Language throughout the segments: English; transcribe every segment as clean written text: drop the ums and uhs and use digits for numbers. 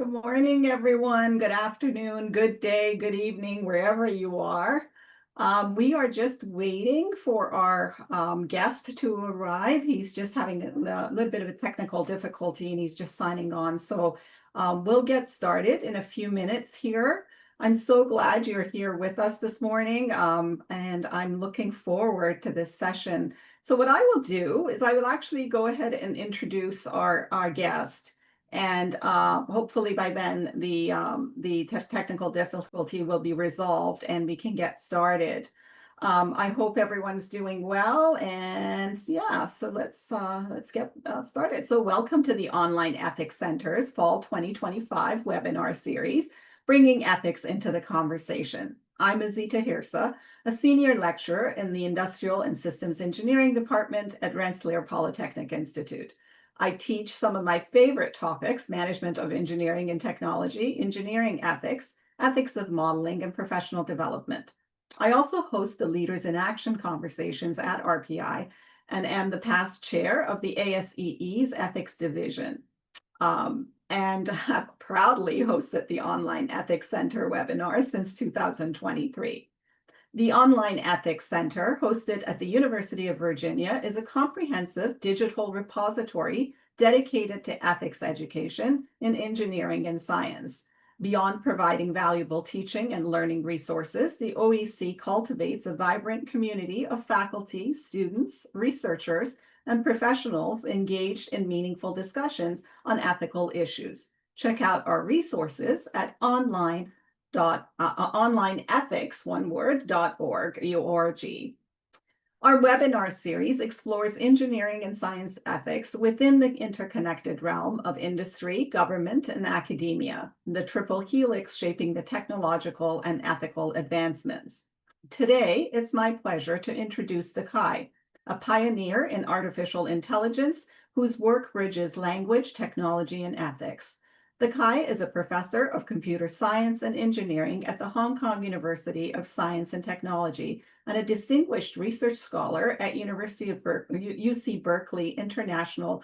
Good morning, everyone. Good afternoon, good day, good evening, wherever you are. We are just waiting for our guest to arrive. He's just having a little bit of a technical difficulty and he's just signing on. So we'll get started in a few minutes here. I'm so glad you're here with us this morning, and I'm looking forward to this session. So what I will do is I will actually go ahead and introduce our guest. And hopefully by then the technical difficulty will be resolved and we can get started. I hope everyone's doing well, and yeah, so let's get started. So welcome to the Online Ethics Center's Fall 2025 webinar series, Bringing Ethics into the Conversation. I'm Azita Hirsa, a senior lecturer in the Industrial and Systems Engineering Department at Rensselaer Polytechnic Institute. I teach some of my favorite topics: management of engineering and technology, engineering ethics, ethics of modeling, and professional development. I also host the Leaders in Action conversations at RPI and am the past chair of the ASEE's Ethics Division, and have proudly hosted the Online Ethics Center webinars since 2023. The Online Ethics Center, hosted at the University of Virginia, is a comprehensive digital repository dedicated to ethics education in engineering and science. Beyond providing valuable teaching and learning resources, the OEC cultivates a vibrant community of faculty, students, researchers, and professionals engaged in meaningful discussions on ethical issues. Check out our resources at onlineethics.org. Our webinar series explores engineering and science ethics within the interconnected realm of industry, government, and academia, the triple helix shaping the technological and ethical advancements. Today, it's my pleasure to introduce DeKai, a pioneer in artificial intelligence whose work bridges language, technology, and ethics. DeKai is a professor of computer science and engineering at the Hong Kong University of Science and Technology and a distinguished research scholar at UC Berkeley International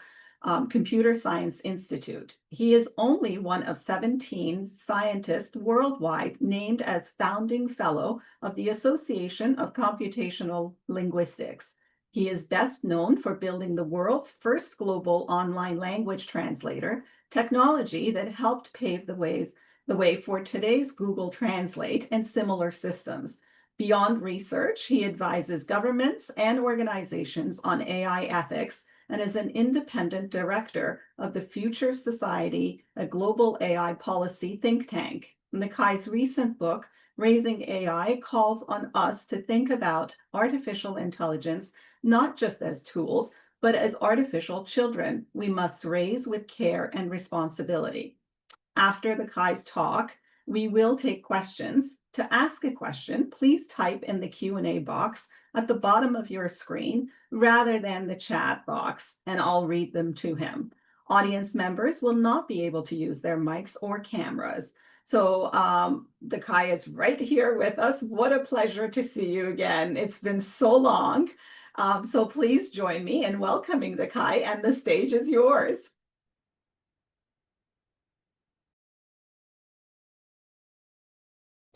Computer Science Institute. He is only one of 17 scientists worldwide named as founding fellow of the Association of Computational Linguistics. He is best known for building the world's first global online language translator, technology that helped pave the way for today's Google Translate and similar systems. Beyond research, he advises governments and organizations on AI ethics and is an independent director of the Future Society, a global AI policy think tank. DeKai's recent book, Raising AI, calls on us to think about artificial intelligence not just as tools, but as artificial children we must raise with care and responsibility. After DeKai's talk, we will take questions. To ask a question, please type in the Q&A box at the bottom of your screen rather than the chat box, and I'll read them to him. Audience members will not be able to use their mics or cameras. So DeKai is right here with us. What a pleasure to see you again. It's been so long. So please join me in welcoming DeKai, and the stage is yours.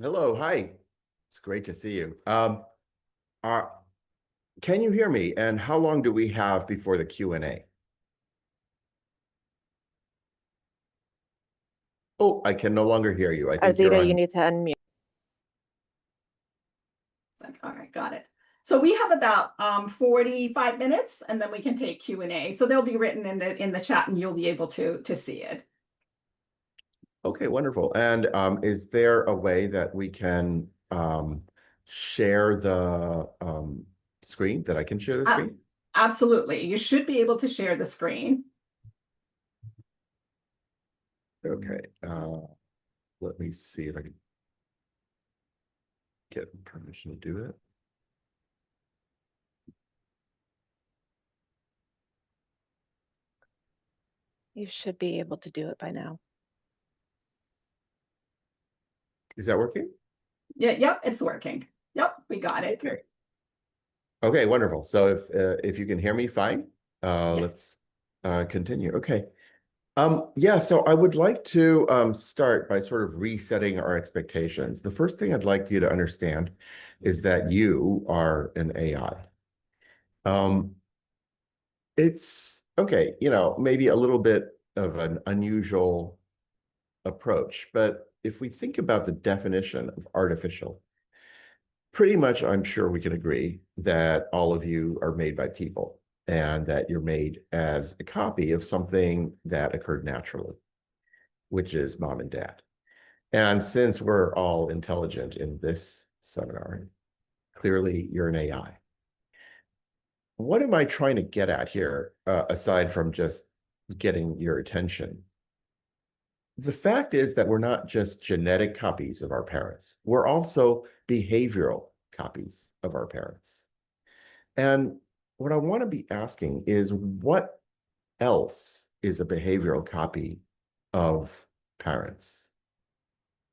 Hello, hi. It's great to see you. Can you hear me? And how long do we have before the Q&A? Oh, I can no longer hear you. I think Azita, you need to unmute. All right, got it. So we have about 45 minutes, and then we can take Q&A. So they'll be written in the chat, and you'll be able to see it. Okay, wonderful. And is there a way that we can share the screen, that I can share the screen? Absolutely. You should be able to share the screen. Okay. Let me see if I can get permission to do it. You should be able to do it by now. Is that working? Yeah, yep, it's working. Yep, we got it. Okay. Okay, wonderful. So if you can hear me, fine. Let's continue. Okay. Yeah, so I would like to start by sort of resetting our expectations. The first thing I'd like you to understand is that you are an AI. Um, it's okay, maybe a little bit of an unusual approach, but if we think about the definition of artificial, pretty much I'm sure we can agree that all of you are made by people and that you're made as a copy of something that occurred naturally, which is mom and dad. And since we're all intelligent in this seminar, clearly you're an AI. What am I trying to get at here, aside from just getting your attention? The fact is that we're not just genetic copies of our parents. We're also behavioral copies of our parents. And what I want to be asking is, what else is a behavioral copy of parents?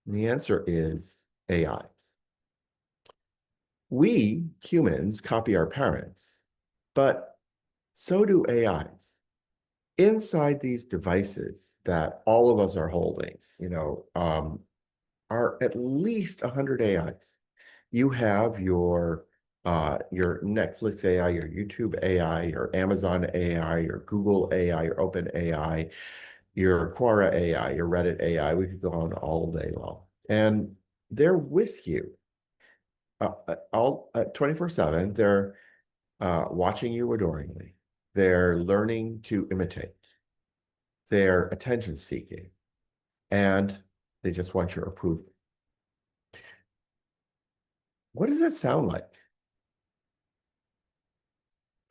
And the answer is AIs. We humans copy our parents, but so do AIs. Inside these devices that all of us are holding, are at least 100 AIs. You have your Netflix AI, your YouTube AI, your Amazon AI, your Google AI, your Open AI, your Quora AI, your Reddit AI. We could go on all day long. And they're with you all 24/7. They're watching you adoringly. They're learning to imitate. They're attention seeking. And they just want your approval. What does that sound like?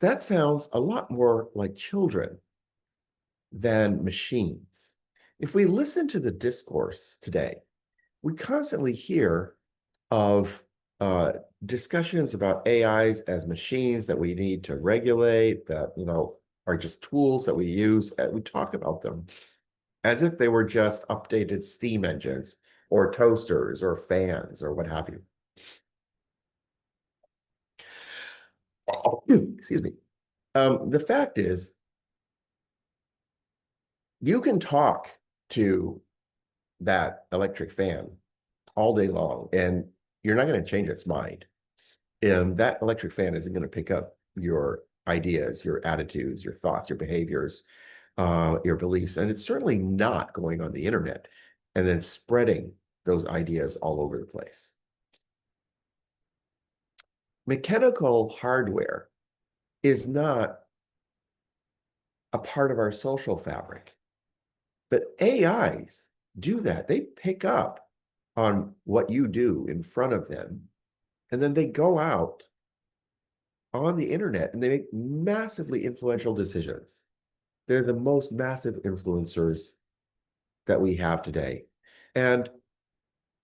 That sounds a lot more like children than machines. If we listen to the discourse today, we constantly hear of discussions about AIs as machines that we need to regulate, that are just tools that we use. And we talk about them as if they were just updated steam engines or toasters or fans or what have you. Excuse me. The fact is, you can talk to that electric fan all day long, and you're not going to change its mind. And that electric fan isn't going to pick up your ideas, your attitudes, your thoughts, your behaviors, your beliefs. And it's certainly not going on the internet and then spreading those ideas all over the place. Mechanical hardware is not a part of our social fabric, but AIs do that. They pick up on what you do in front of them, and then they go out on the internet and they make massively influential decisions. They're the most massive influencers that we have today. And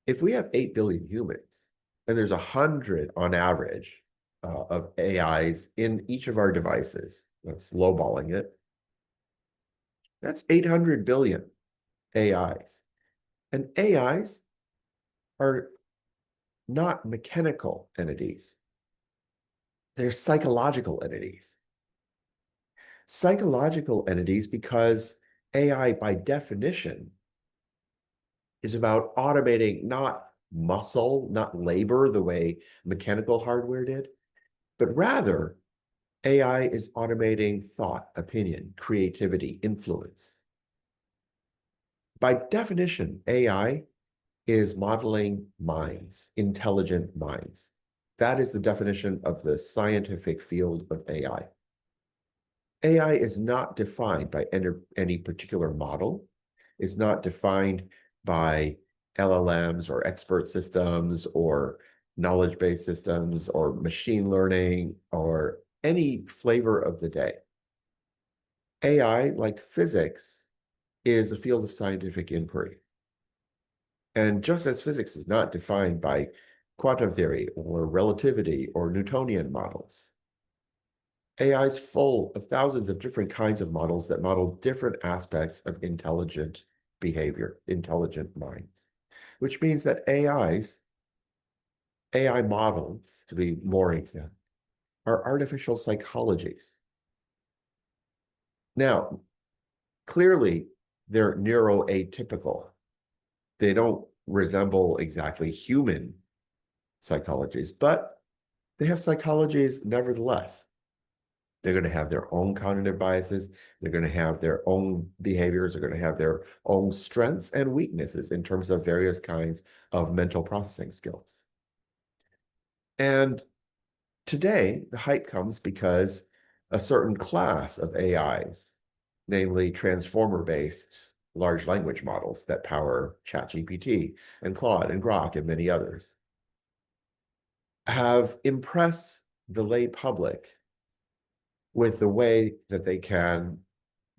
if we have 8 billion humans, and there's 100 on average of AIs in each of our devices, that's lowballing it, that's 800 billion AIs. And AIs are not mechanical entities. They're psychological entities. Psychological entities because AI, by definition, is about automating not muscle, not labor the way mechanical hardware did, but rather AI is automating thought, opinion, creativity, influence. By definition, AI is modeling minds, intelligent minds. That is the definition of the scientific field of AI. AI is not defined by any particular model. It's not defined by LLMs or expert systems or knowledge-based systems or machine learning or any flavor of the day. AI, like physics, is a field of scientific inquiry. And just as physics is not defined by quantum theory or relativity or Newtonian models, AI is full of thousands of different kinds of models that model different aspects of intelligent behavior, intelligent minds, which means that AI models, to be more exact, are artificial psychologies. Now, clearly, they're neuroatypical. They don't resemble exactly human psychologies, but they have psychologies nevertheless. They're going to have their own cognitive biases. They're going to have their own behaviors. They're going to have their own strengths and weaknesses in terms of various kinds of mental processing skills. And today, the hype comes because a certain class of AIs, namely transformer-based large language models that power ChatGPT and Claude and Grok and many others, have impressed the lay public with the way that they can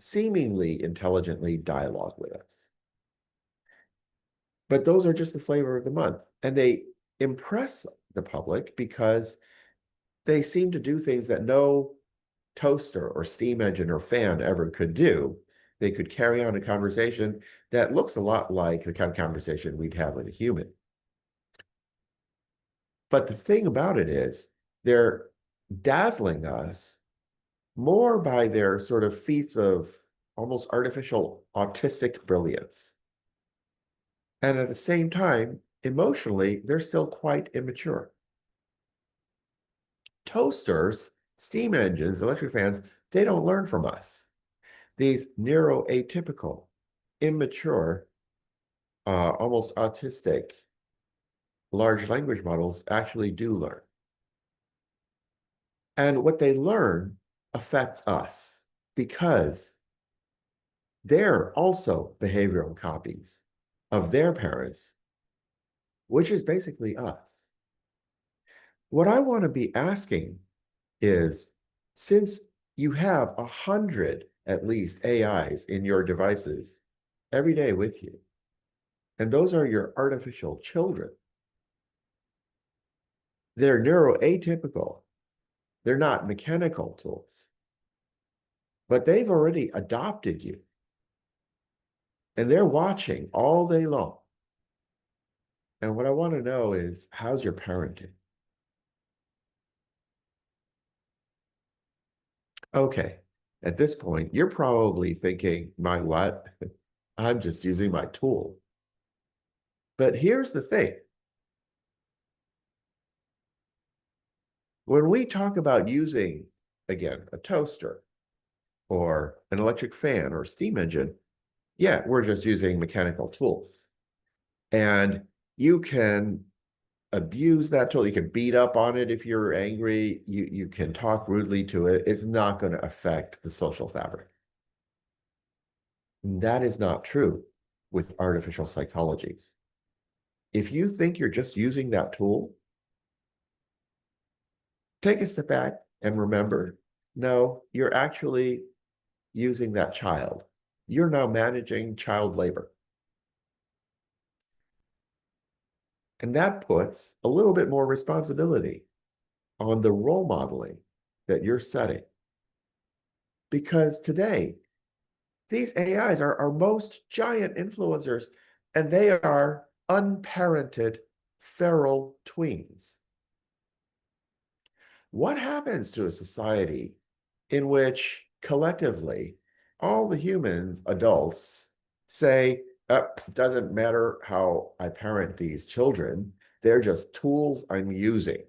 seemingly intelligently dialogue with us. But those are just the flavor of the month. And they impress the public because they seem to do things that no toaster or steam engine or fan ever could do. They could carry on a conversation that looks a lot like the kind of conversation we'd have with a human. But the thing about it is, they're dazzling us more by their sort of feats of almost artificial autistic brilliance. And at the same time, emotionally, they're still quite immature. Toasters, steam engines, electric fans, they don't learn from us. These neuroatypical, immature, almost autistic large language models actually do learn. And what they learn affects us because they're also behavioral copies of their parents, which is basically us. What I want to be asking is, since you have 100 at least AIs in your devices every day with you, and those are your artificial children, they're neuroatypical. They're not mechanical tools, but they've already adopted you. And they're watching all day long. And what I want to know is, how's your parenting? Okay, at this point, you're probably thinking, my what? I'm just using my tool. But here's the thing. When we talk about using, again, a toaster or an electric fan or a steam engine, yeah, we're just using mechanical tools. And you can abuse that tool. You can beat up on it if you're angry. You can talk rudely to it. It's not going to affect the social fabric. That is not true with artificial psychologies. If you think you're just using that tool, take a step back and remember, no, you're actually using that child. You're now managing child labor. And that puts a little bit more responsibility on the role modeling that you're setting. Because today, these AIs are our most giant influencers, and they are unparented feral tweens. What happens to a society in which collectively all the humans, adults, say, doesn't matter how I parent these children, they're just tools I'm using.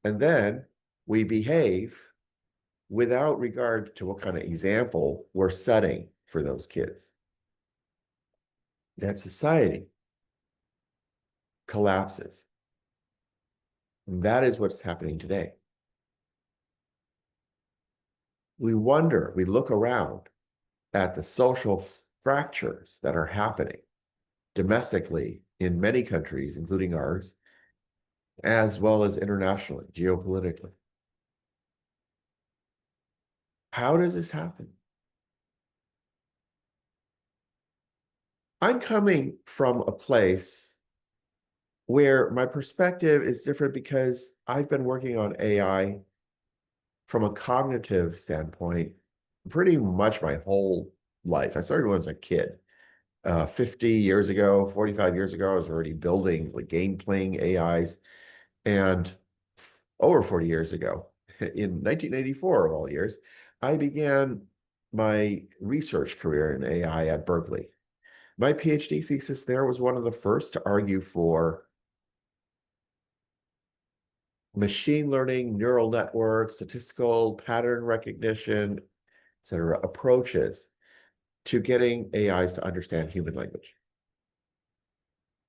And then we behave without regard to what kind of example we're setting for those kids. That society collapses. And that is what's happening today. We wonder, we look around at the social fractures that are happening domestically in many countries, including ours, as well as internationally, geopolitically. How does this happen? I'm coming from a place where my perspective is different because I've been working on AI from a cognitive standpoint pretty much my whole life. I started when I was a kid. 50 years ago, 45 years ago, I was already building like game-playing AIs. And over 40 years ago, in 1984 of all years, I began my research career in AI at Berkeley. My PhD thesis there was one of the first to argue for machine learning, neural networks, statistical pattern recognition, et cetera, approaches to getting AIs to understand human language.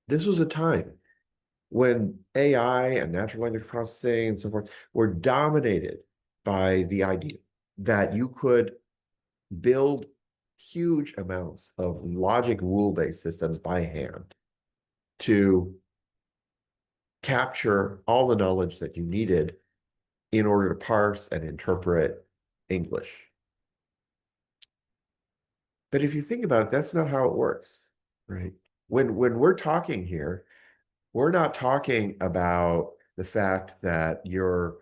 This was a time when AI and natural language processing and so forth were dominated by the idea that you could build huge amounts of logic rule-based systems by hand to capture all the knowledge that you needed in order to parse and interpret English. But if you think about it, that's not how it works, right? When we're talking here, we're not talking about the fact that you're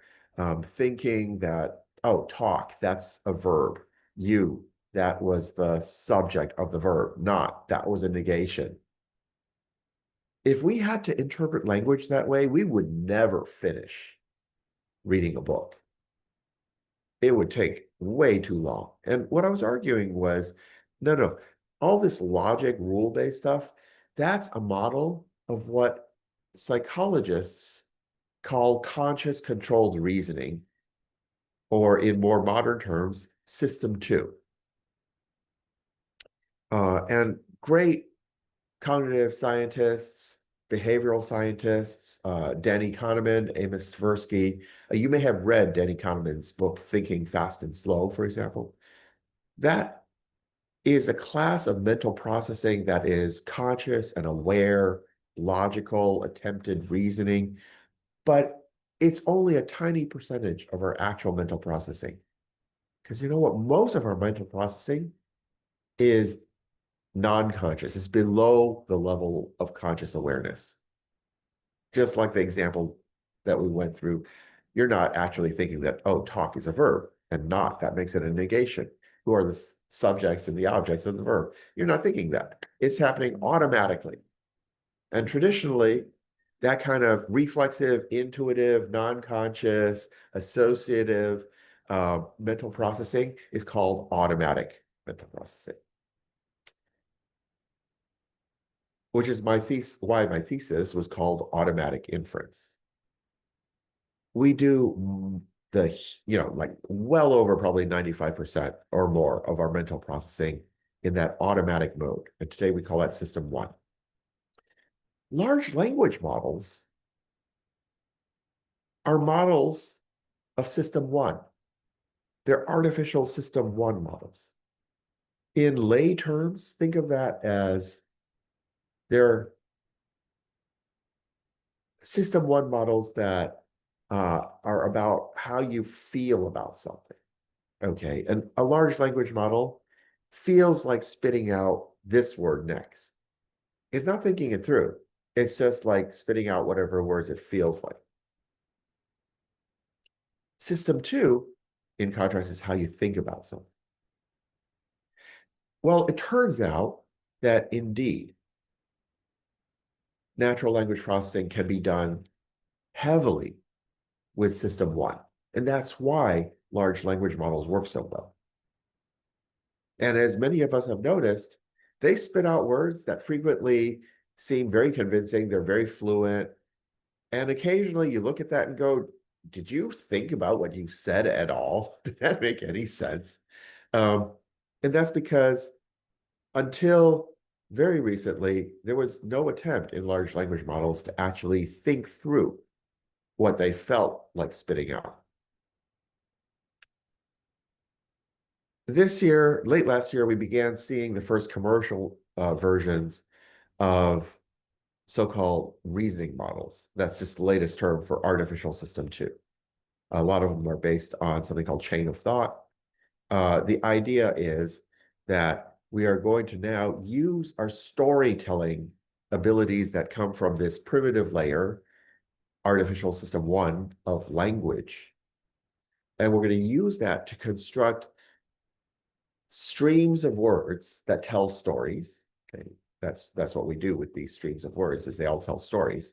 thinking that, oh, talk, that's a verb. You, that was the subject of the verb, not, that was a negation. If we had to interpret language that way, we would never finish reading a book. It would take way too long. And what I was arguing was, no, all this logic, rule-based stuff, that's a model of what psychologists call conscious controlled reasoning, or in more modern terms, system 2. And great cognitive scientists, behavioral scientists, Danny Kahneman, Amos Tversky. You may have read Danny Kahneman's book, Thinking Fast and Slow, for example. That is a class of mental processing that is conscious and aware, logical, attempted reasoning, but it's only a tiny percentage of our actual mental processing. Because you know what? Most of our mental processing is non-conscious. It's below the level of conscious awareness. Just like the example that we went through, you're not actually thinking that, oh, talk is a verb, and not, that makes it a negation. Who are the subjects and the objects of the verb? You're not thinking that. It's happening automatically. And traditionally, that kind of reflexive, intuitive, non-conscious, associative mental processing is called automatic mental processing. Which is why my thesis was called automatic inference. We do like well over probably 95% or more of our mental processing in that automatic mode. And today we call that system 1. Large language models are models of system 1. They're artificial system 1 models. In lay terms, think of that as they're system 1 models that are about how you feel about something. Okay, and a large language model feels like spitting out this word next. It's not thinking it through. It's just like spitting out whatever words it feels like. System 2, in contrast, is how you think about something. Well, it turns out that indeed, natural language processing can be done heavily with system 1. And that's why large language models work so well. And as many of us have noticed, they spit out words that frequently seem very convincing. They're very fluent. And occasionally you look at that and go, did you think about what you said at all? Did that make any sense? And that's because until very recently, there was no attempt in large language models to actually think through what they felt like spitting out. This year, late last year, we began seeing the first commercial versions of so-called reasoning models. That's just the latest term for artificial system 2. A lot of them are based on something called chain of thought. The idea is that we are going to now use our storytelling abilities that come from this primitive layer, artificial system 1 of language, and we're going to use that to construct streams of words that tell stories. Okay, that's what we do with these streams of words, is they all tell stories.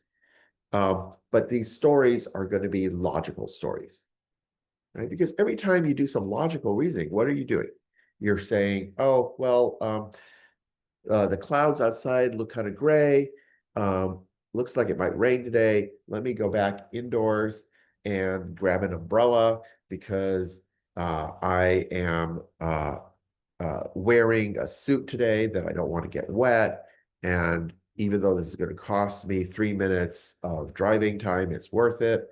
But these stories are going to be logical stories, right? Because every time you do some logical reasoning, what are you doing? you're saying, oh, well, the clouds outside look kind of gray. Looks like it might rain today. Let me go back indoors and grab an umbrella because I am wearing a suit today that I don't want to get wet. And even though this is going to cost me 3 minutes of driving time, it's worth it.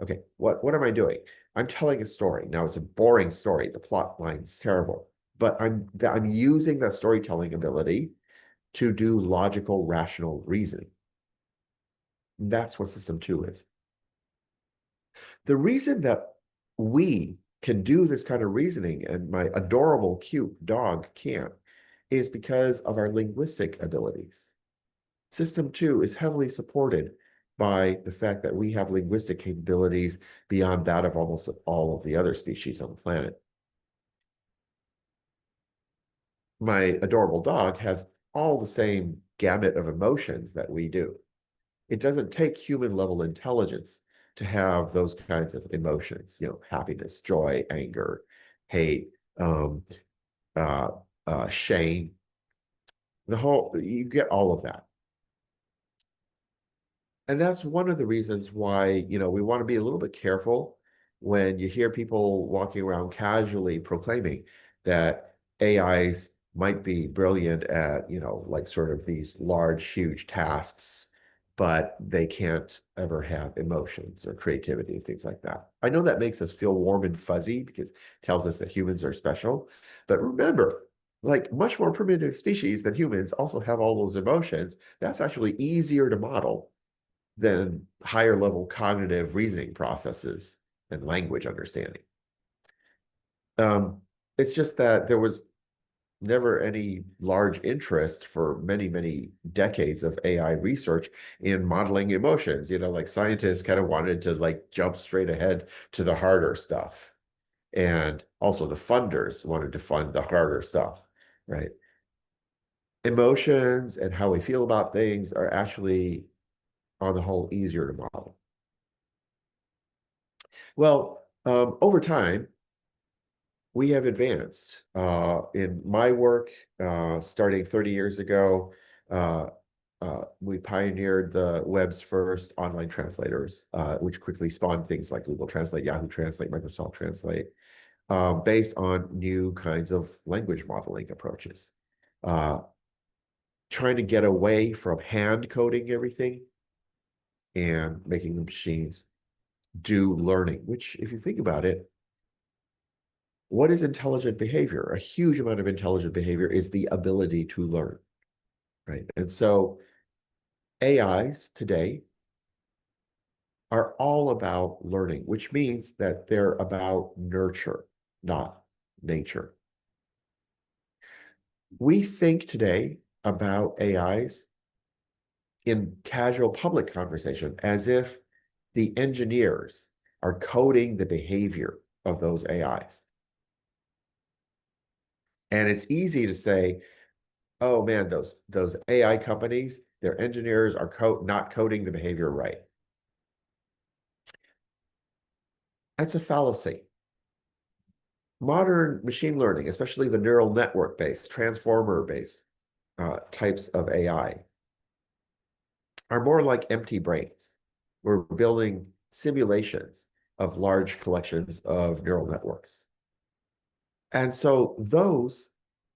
Okay, what am I doing? I'm telling a story. Now it's a boring story. The plot line's terrible, but I'm using that storytelling ability to do logical, rational reasoning. That's what system 2 is. The reason that we can do this kind of reasoning and my adorable, cute dog can't is because of our linguistic abilities. System 2 is heavily supported by the fact that we have linguistic capabilities beyond that of almost all of the other species on the planet. My adorable dog has all the same gamut of emotions that we do. It doesn't take human level intelligence to have those kinds of emotions, happiness, joy, anger, hate, uh, shame. You get all of that. And that's one of the reasons why, we want to be a little bit careful when you hear people walking around casually proclaiming that AIs might be brilliant at, like sort of these large, huge tasks, but they can't ever have emotions or creativity and things like that. I know that makes us feel warm and fuzzy because it tells us that humans are special. But remember, like much more primitive species than humans also have all those emotions. That's actually easier to model than higher level cognitive reasoning processes and language understanding. It's just that there was never any large interest for many, many decades of AI research in modeling emotions. Like scientists kind of wanted to like jump straight ahead to the harder stuff. And also the funders wanted to fund the harder stuff, right? Emotions and how we feel about things are actually, on the whole, easier to model. Well, over time, we have advanced. In my work, starting 30 years ago, we pioneered the web's first online translators, which quickly spawned things like Google Translate, Yahoo Translate, Microsoft Translate, based on new kinds of language modeling approaches. Trying to get away from hand coding everything and making the machines do learning, which, if you think about it, what is intelligent behavior? A huge amount of intelligent behavior is the ability to learn, right? And so AIs today are all about learning, which means that they're about nurture, not nature. We think today about AIs in casual public conversation as if the engineers are coding the behavior of those AIs. And it's easy to say, oh man, those AI companies, their engineers are not coding the behavior right. That's a fallacy. Modern machine learning, especially the neural network-based, transformer-based types of AI, are more like empty brains. We're building simulations of large collections of neural networks. And so those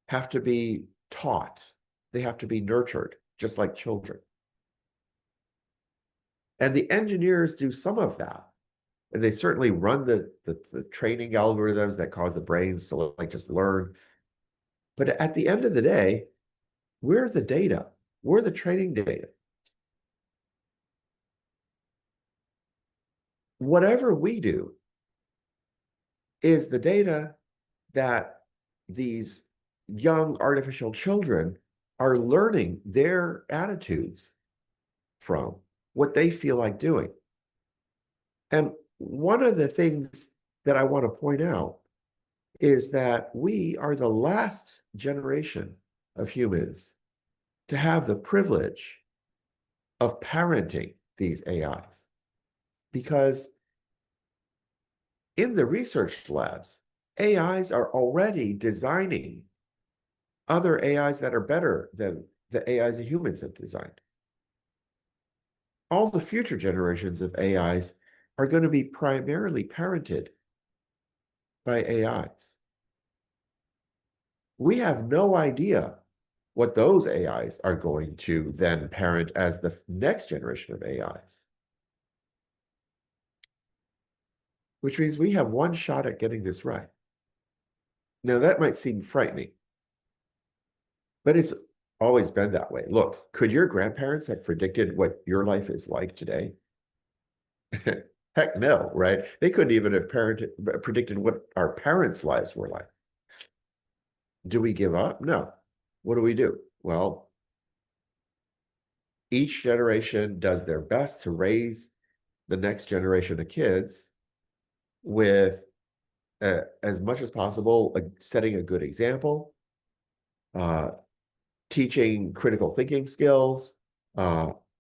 have to be taught. They have to be nurtured, just like children. And the engineers do some of that. And they certainly run the training algorithms that cause the brains to like just learn. But at the end of the day, we're the data. We're the training data. Whatever we do is the data that these young artificial children are learning their attitudes from, what they feel like doing. And one of the things that I want to point out is that we are the last generation of humans to have the privilege of parenting these AIs. Because in the research labs, AIs are already designing other AIs that are better than the AIs that humans have designed. All the future generations of AIs are going to be primarily parented by AIs. We have no idea what those AIs are going to then parent as the next generation of AIs. Which means we have one shot at getting this right. Now, that might seem frightening, but it's always been that way. Look, could your grandparents have predicted what your life is like today? Heck no, right? They couldn't even have predicted what our parents' lives were like. Do we give up? No. What do? Well, each generation does their best to raise the next generation of kids with as much as possible, setting a good example, teaching critical thinking skills,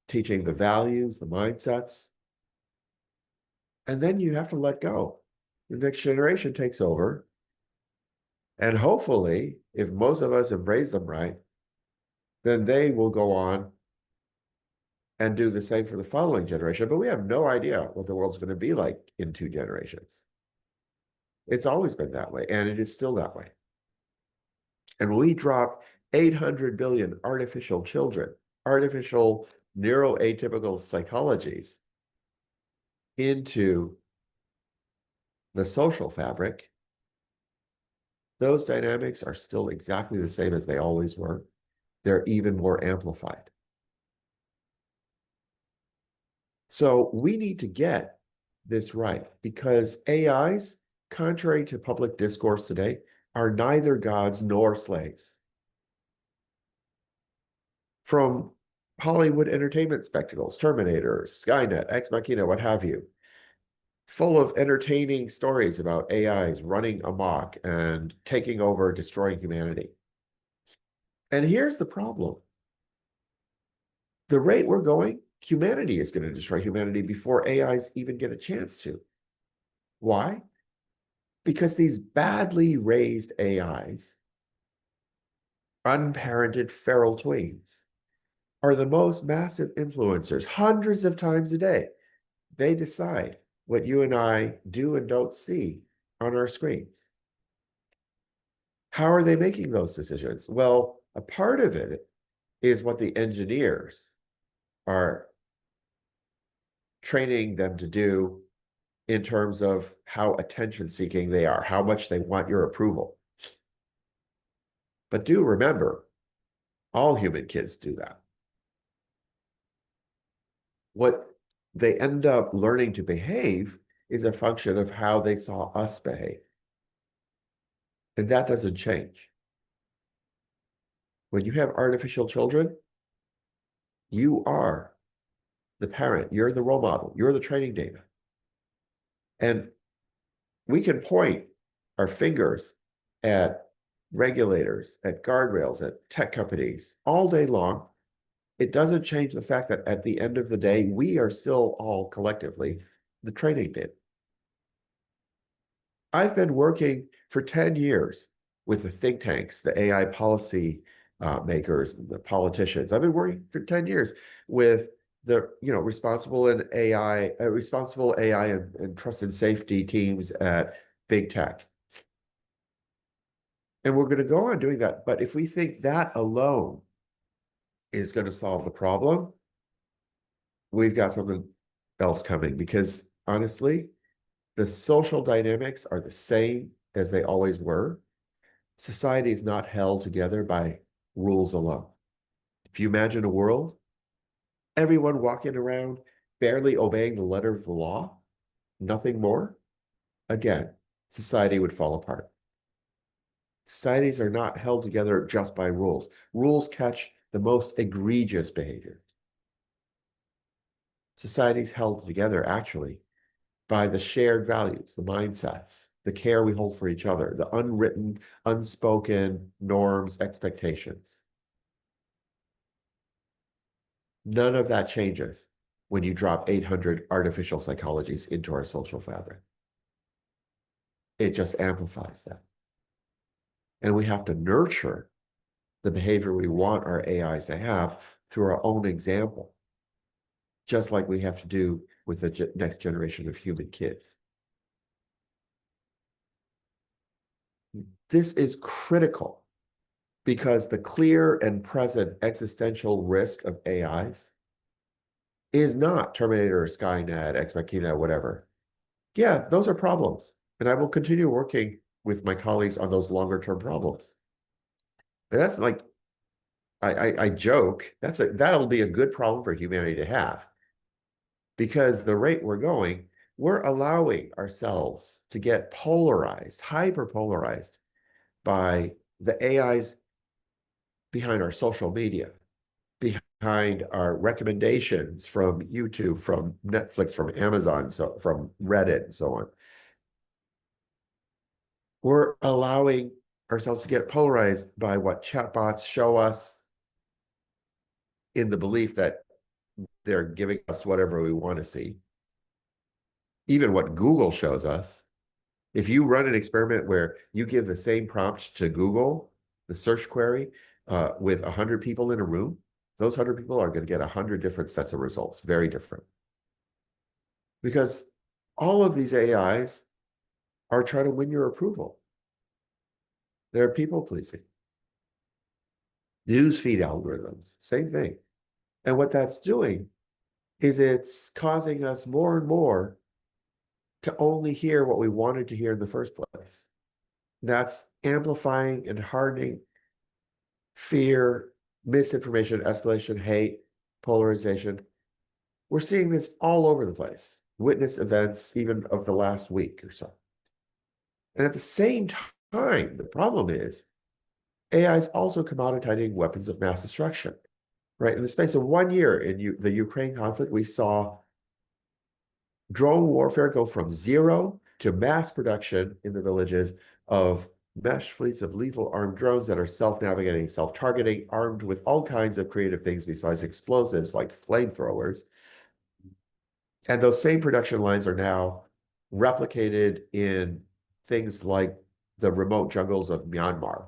teaching the values, the mindsets. And then you have to let go. The next generation takes over. And hopefully, if most of us have raised them right, then they will go on and do the same for the following generation. But we have no idea what the world's going to be like in 2 generations. It's always been that way, and it is still that way. And we drop 800 billion artificial children, artificial neuroatypical psychologies into the social fabric. Those dynamics are still exactly the same as they always were. They're even more amplified. So we need to get this right, because AIs, contrary to public discourse today, are neither gods nor slaves. From Hollywood entertainment spectacles, Terminator, Skynet, Ex Machina, what have you, full of entertaining stories about AIs running amok and taking over, destroying humanity. And here's the problem. The rate we're going, humanity is going to destroy humanity before AIs even get a chance to. Why? Because these badly raised AIs, unparented feral tweens, are the most massive influencers, hundreds of times a day. They decide what you and I do and don't see on our screens. How are they making those decisions? Well, a part of it is what the engineers are training them to do in terms of how attention-seeking they are, how much they want your approval. But do remember, all human kids do that. What they end up learning to behave is a function of how they saw us behave. And that doesn't change. When you have artificial children, you are the parent, you're the role model, you're the training data. And we can point our fingers at regulators, at guardrails, at tech companies all day long. It doesn't change the fact that at the end of the day, we are still all collectively the training data. I've been working for 10 years with the think tanks, the AI policy makers, the politicians. I've been working for 10 years with the responsible AI and trust and safety teams at big tech. And we're going to go on doing that. But if we think that alone is going to solve the problem, we've got something else coming, because honestly, the social dynamics are the same as they always were. Society is not held together by rules alone. If you imagine a world, everyone walking around barely obeying the letter of the law, nothing more, again, society would fall apart. Societies are not held together just by rules. Rules catch the most egregious behavior. Societies held together actually by the shared values, the mindsets, the care we hold for each other, the unwritten, unspoken norms, expectations. None of that changes when you drop 800 artificial psychologies into our social fabric. it just amplifies that. And we have to nurture the behavior we want our AIs to have through our own example, just like we have to do with the next generation of human kids. This is critical because the clear and present existential risk of AIs is not Terminator, Skynet, Ex Machina, whatever. Yeah, those are problems. And I will continue working with my colleagues on those longer term problems. And that's like, I joke, that'll be a good problem for humanity to have. Because the rate we're going, we're allowing ourselves to get polarized, hyper-polarized by the AIs behind our social media, behind our recommendations from YouTube, from Netflix, from Amazon, so from Reddit, and so on. We're allowing ourselves to get polarized by what chatbots show us in the belief that they're giving us whatever we want to see. Even what Google shows us. If you run an experiment where you give the same prompt to Google, the search query, with 100 people in a room, those 100 people are going to get 100 different sets of results, very different. Because all of these AIs are trying to win your approval. They're people pleasing. Newsfeed algorithms, same thing. And what that's doing is it's causing us more and more to only hear what we wanted to hear in the first place. That's amplifying and hardening fear, misinformation, escalation, hate, polarization. We're seeing this all over the place. Witness events, even of the last week or so. And at the same time, the problem is AI is also commoditizing weapons of mass destruction. Right? In the space of 1 year in the Ukraine conflict, we saw drone warfare go from zero to mass production in the villages of mesh fleets of lethal armed drones that are self-navigating, self-targeting, armed with all kinds of creative things besides explosives like flamethrowers. And those same production lines are now replicated in things like the remote jungles of Myanmar,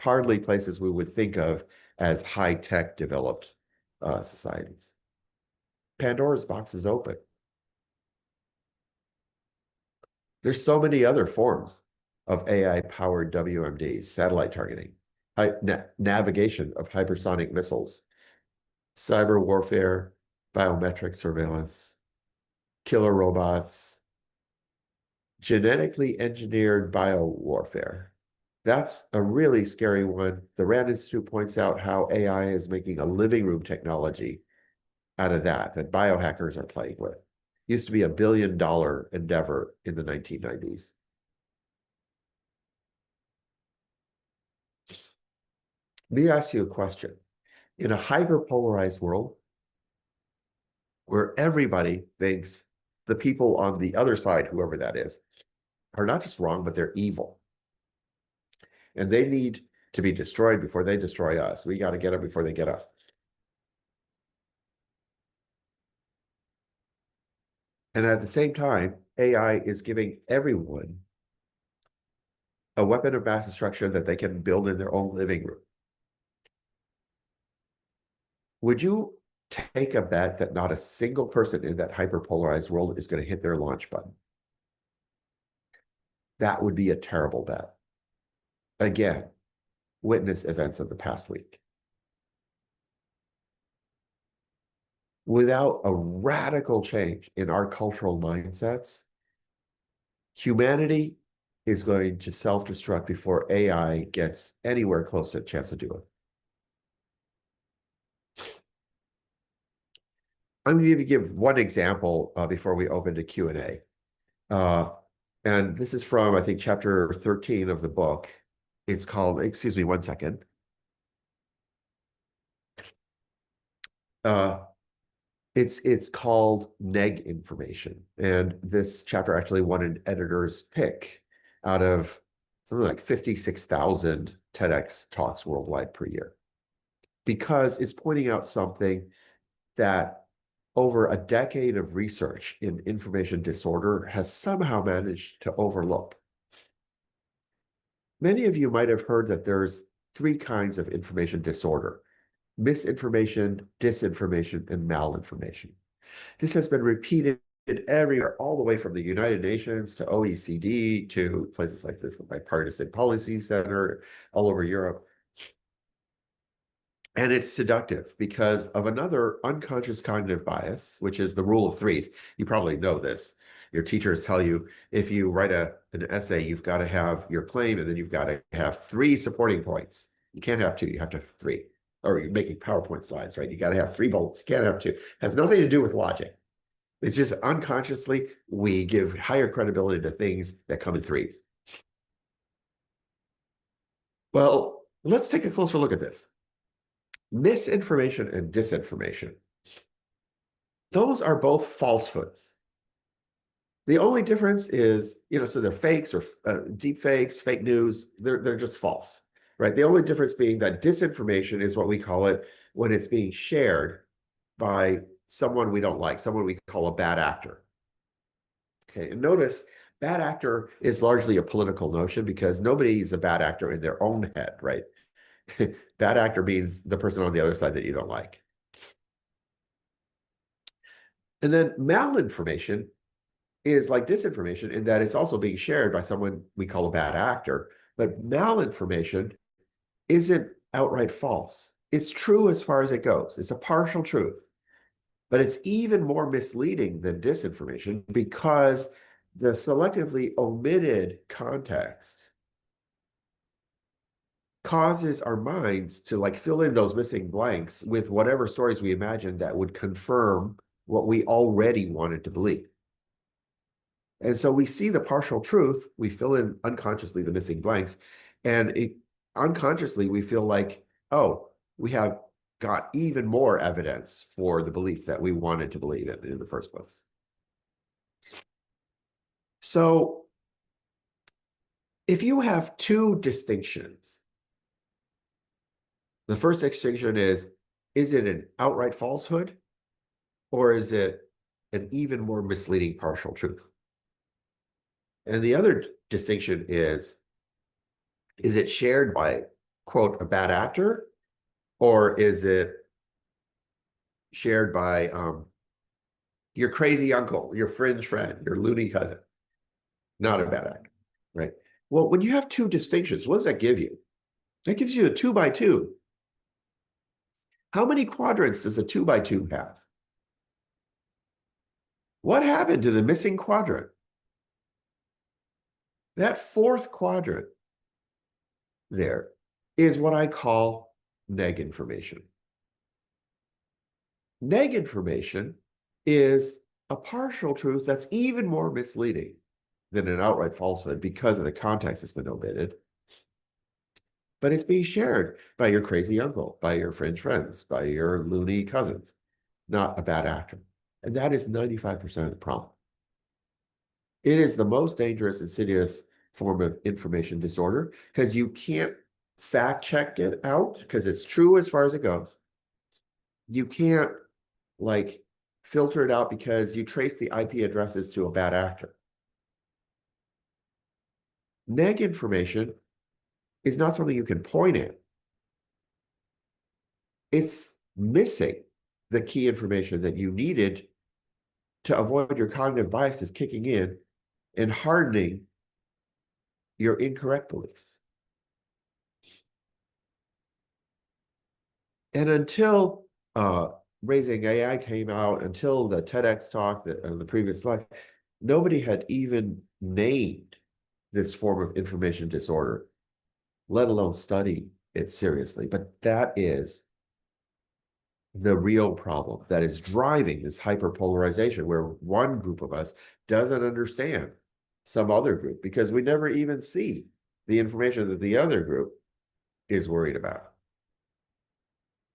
hardly places we would think of as high-tech developed societies. Pandora's box is open. There's so many other forms of AI-powered WMDs, satellite targeting, navigation of hypersonic missiles, cyber warfare, biometric surveillance, killer robots, genetically engineered biowarfare. That's a really scary one. The Rand Institute points out how AI is making a living room technology out of that biohackers are playing with. Used to be $1 billion endeavor in the 1990s. Let me ask you a question. In a hyper-polarized world, where everybody thinks the people on the other side, whoever that is, are not just wrong, but they're evil. And they need to be destroyed before they destroy us. We got to get them before they get us. And at the same time, AI is giving everyone a weapon of mass destruction that they can build in their own living room. Would you take a bet that not a single person in that hyperpolarized world is going to hit their launch button? That would be a terrible bet. Again, witness events of the past week. Without a radical change in our cultural mindsets, humanity is going to self-destruct before AI gets anywhere close to a chance to do it. I'm going to give one example before we open to Q&A. And this is from, I think, chapter 13 of the book. It's called, excuse me, 1 second. It's called neg information. And this chapter actually won an editor's pick out of something like 56,000 TEDx talks worldwide per year. Because it's pointing out something that over a decade of research in information disorder has somehow managed to overlook. Many of you might have heard that there's three kinds of information disorder: misinformation, disinformation, and malinformation. This has been repeated everywhere, all the way from the United Nations to OECD to places like this, the Bipartisan Policy Center, all over Europe. And it's seductive because of another unconscious cognitive bias, which is the rule of threes. You probably know this. Your teachers tell you if you write an essay, you've got to have your claim and then you've got to have three supporting points. You can't have two, you have to have three. Or you're making PowerPoint slides, right? You got to have three bullets, you can't have two. It has nothing to do with logic. It's just unconsciously, we give higher credibility to things that come in threes. Well, let's take a closer look at this. Misinformation and disinformation. Those are both falsehoods. The only difference is, so they're fakes or deep fakes, fake news, they're just false, right? The only difference being that disinformation is what we call it when it's being shared by someone we don't like, someone we call a bad actor. Okay, and notice bad actor is largely a political notion because nobody's a bad actor in their own head, right? Bad actor means the person on the other side that you don't like. And then malinformation is like disinformation in that it's also being shared by someone we call a bad actor. But malinformation isn't outright false. It's true as far as it goes. It's a partial truth. But it's even more misleading than disinformation because the selectively omitted context causes our minds to like fill in those missing blanks with whatever stories we imagine that would confirm what we already wanted to believe. And so we see the partial truth, we fill in unconsciously the missing blanks, and unconsciously we feel like, oh, we have got even more evidence for the belief that we wanted to believe in the first place. So if you have two distinctions, the first distinction is it an outright falsehood or is it an even more misleading partial truth? And the other distinction is it shared by, quote, a bad actor, or is it shared by your crazy uncle, your fringe friend, your loony cousin? Not a bad actor, right? Well, when you have two distinctions, what does that give you? That gives you a 2 by 2. How many quadrants does a 2 by 2 have? What happened to the missing quadrant? That fourth quadrant there is what I call neg information. Neg information is a partial truth that's even more misleading than an outright falsehood because of the context that's been omitted. But it's being shared by your crazy uncle, by your fringe friends, by your loony cousins, not a bad actor. And that is 95% of the problem. It is the most dangerous, insidious form of information disorder because you can't fact check it out because it's true as far as it goes. You can't like filter it out because you trace the IP addresses to a bad actor. Neg information is not something you can point at. It's missing the key information that you needed to avoid your cognitive biases kicking in and hardening your incorrect beliefs. And until Raising AI came out, until the TEDx talk on the previous slide, nobody had even named this form of information disorder, let alone study it seriously. But that is the real problem that is driving this hyperpolarization, where one group of us doesn't understand some other group because we never even see the information that the other group is worried about.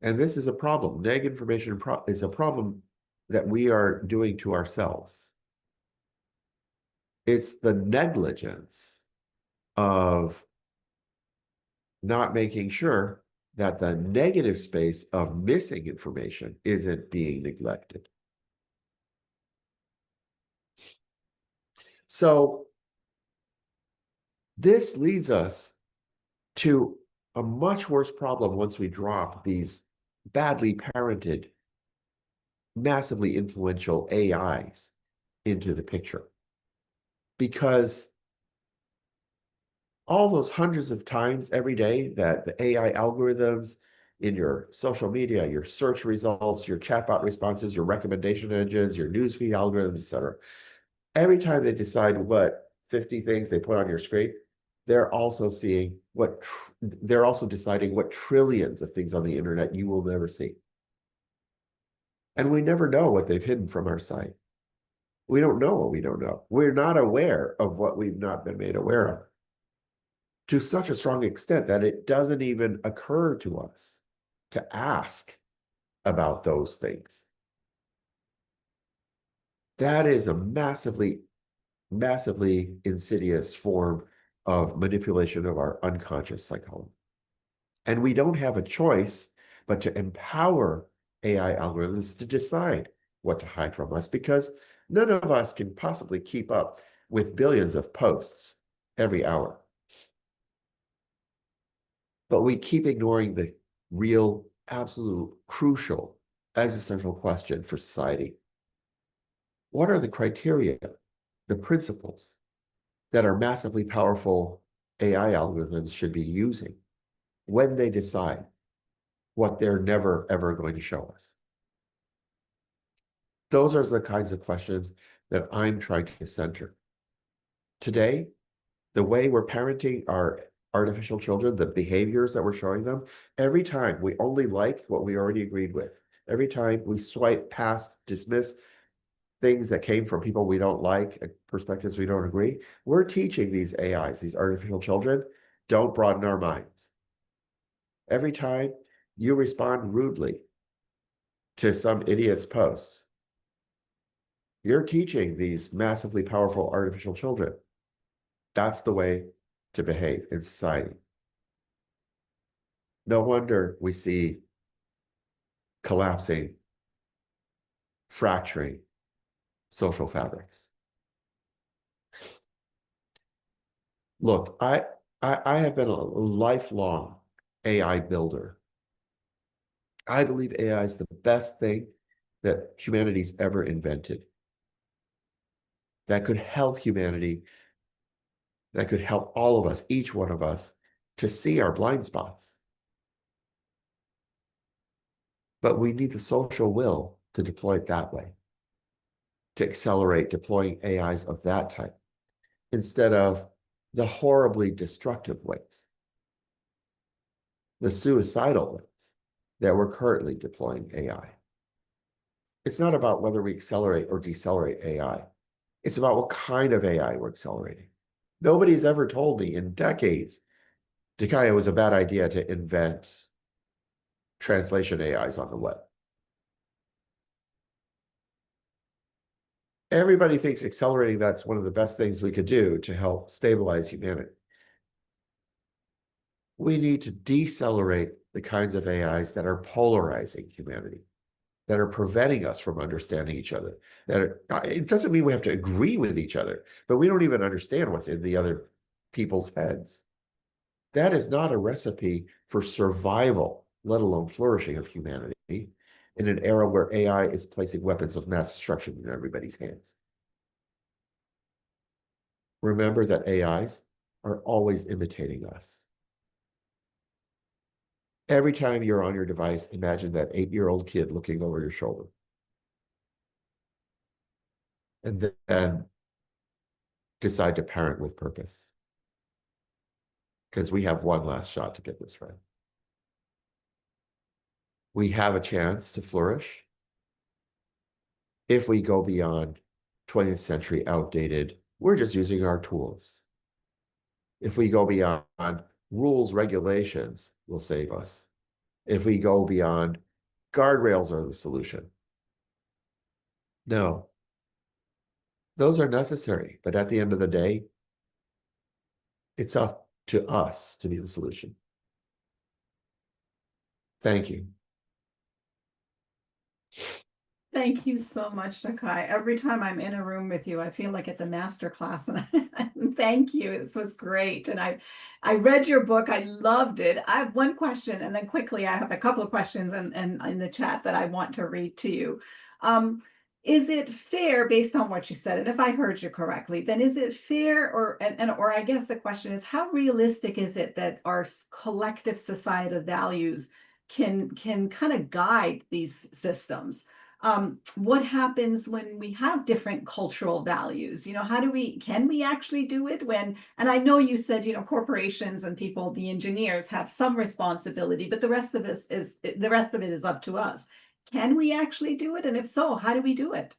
And this is a problem. Neg information is a problem that we are doing to ourselves. It's the negligence of not making sure that the negative space of missing information isn't being neglected. So this leads us to a much worse problem once we drop these badly parented, massively influential AIs into the picture. Because all those hundreds of times every day that the AI algorithms in your social media, your search results, your chatbot responses, your recommendation engines, your newsfeed algorithms, etc. Every time they decide what 50 things they put on your screen, they're also seeing they're also deciding what trillions of things on the internet you will never see. And we never know what they've hidden from our sight. We don't know what we don't know. We're not aware of what we've not been made aware of, to such a strong extent that it doesn't even occur to us to ask about those things. That is a massively, massively insidious form of manipulation of our unconscious psychology. And we don't have a choice but to empower AI algorithms to decide what to hide from us, because none of us can possibly keep up with billions of posts every hour. But we keep ignoring the real, absolute, crucial, existential question for society. What are the criteria, the principles that our massively powerful AI algorithms should be using when they decide what they're never, ever going to show us? Those are the kinds of questions that I'm trying to center. Today, the way we're parenting our artificial children, the behaviors that we're showing them, every time we only like what we already agreed with, every time we swipe past, dismiss things that came from people we don't like, perspectives we don't agree, we're teaching these AIs, these artificial children, don't broaden our minds. Every time you respond rudely to some idiot's post, you're teaching these massively powerful artificial children that's the way to behave in society. No wonder we see collapsing, fracturing social fabrics. Look, I have been a lifelong AI builder. I believe AI is the best thing that humanity's ever invented, that could help humanity, that could help all of us, each one of us, to see our blind spots. But we need the social will to deploy it that way, to accelerate deploying AIs of that type, instead of the horribly destructive ways, the suicidal ways that we're currently deploying AI. It's not about whether we accelerate or decelerate AI. It's about what kind of AI we're accelerating. Nobody's ever told me in decades, DeKai, it was a bad idea to invent translation AIs on the web. Everybody thinks accelerating that's one of the best things we could do to help stabilize humanity. We need to decelerate the kinds of AIs that are polarizing humanity, that are preventing us from understanding each other. It doesn't mean we have to agree with each other, but we don't even understand what's in the other people's heads. That is not a recipe for survival, let alone flourishing of humanity in an era where AI is placing weapons of mass destruction in everybody's hands. Remember that AIs are always imitating us. Every time you're on your device, imagine that 8-year-old kid looking over your shoulder. And then decide to parent with purpose. Because we have one last shot to get this right. We have a chance to flourish if we go beyond 20th century outdated, we're just using our tools. If we go beyond rules, regulations will save us. If we go beyond guardrails are the solution. No, those are necessary, but at the end of the day, it's up to us to be the solution. Thank you. Thank you so much, DeKai. Every time I'm in a room with you, I feel like it's a master class. And thank you. This was great. And I read your book. I loved it. I have one question, and then quickly, I have a couple of questions and in the chat that I want to read to you. Um, is it fair, based on what you said, and if I heard you correctly, then is it fair, or I guess the question is, how realistic is it that our collective societal values can kind of guide these systems? What happens when we have different cultural values? How can we actually do it and I know you said, corporations and people, the engineers have some responsibility, but the rest of it is up to us. Can we actually do it? And if so, how do we do it?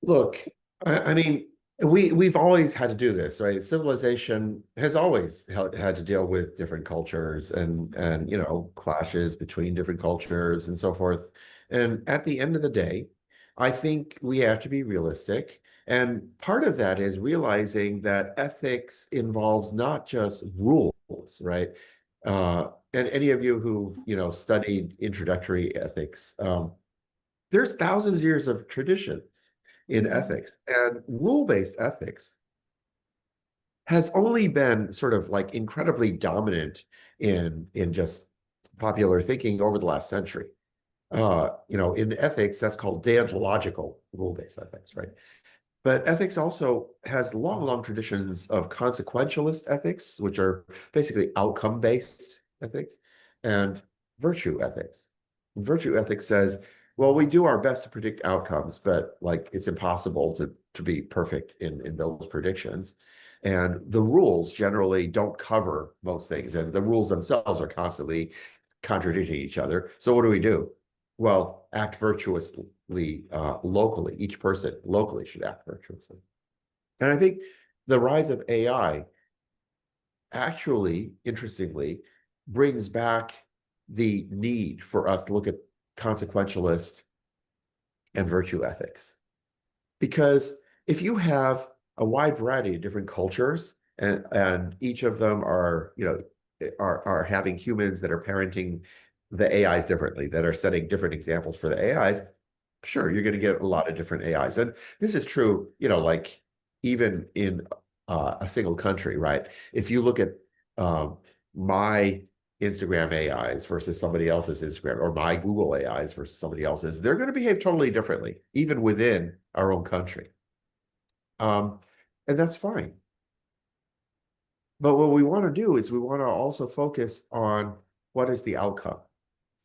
Look, I mean, we've always had to do this, right? Civilization has always had to deal with different cultures and clashes between different cultures and so forth. And at the end of the day, I think we have to be realistic. And part of that is realizing that ethics involves not just rules, right? And any of you who've, studied introductory ethics, there's thousands of years of traditions in ethics, and rule-based ethics has only been sort of like incredibly dominant in just popular thinking over the last century. In ethics, that's called deontological rule-based ethics, right? But ethics also has long, long traditions of consequentialist ethics, which are basically outcome-based ethics, and virtue ethics. Virtue ethics says, well, we do our best to predict outcomes, but like it's impossible to be perfect in those predictions. And the rules generally don't cover most things, and the rules themselves are constantly contradicting each other. So what do we do? Well, act virtuously locally. Each person locally should act virtuously. And I think the rise of AI actually, interestingly, brings back the need for us to look at consequentialist and virtue ethics. Because if you have a wide variety of different cultures and each of them are, are having humans that are parenting the AIs differently, that are setting different examples for the AIs, sure, you're going to get a lot of different AIs. And this is true, like even in a single country, right? If you look at my Instagram AIs versus somebody else's Instagram, or my Google AIs versus somebody else's, they're going to behave totally differently, even within our own country. And that's fine. But what we want to do is we want to also focus on what is the outcome,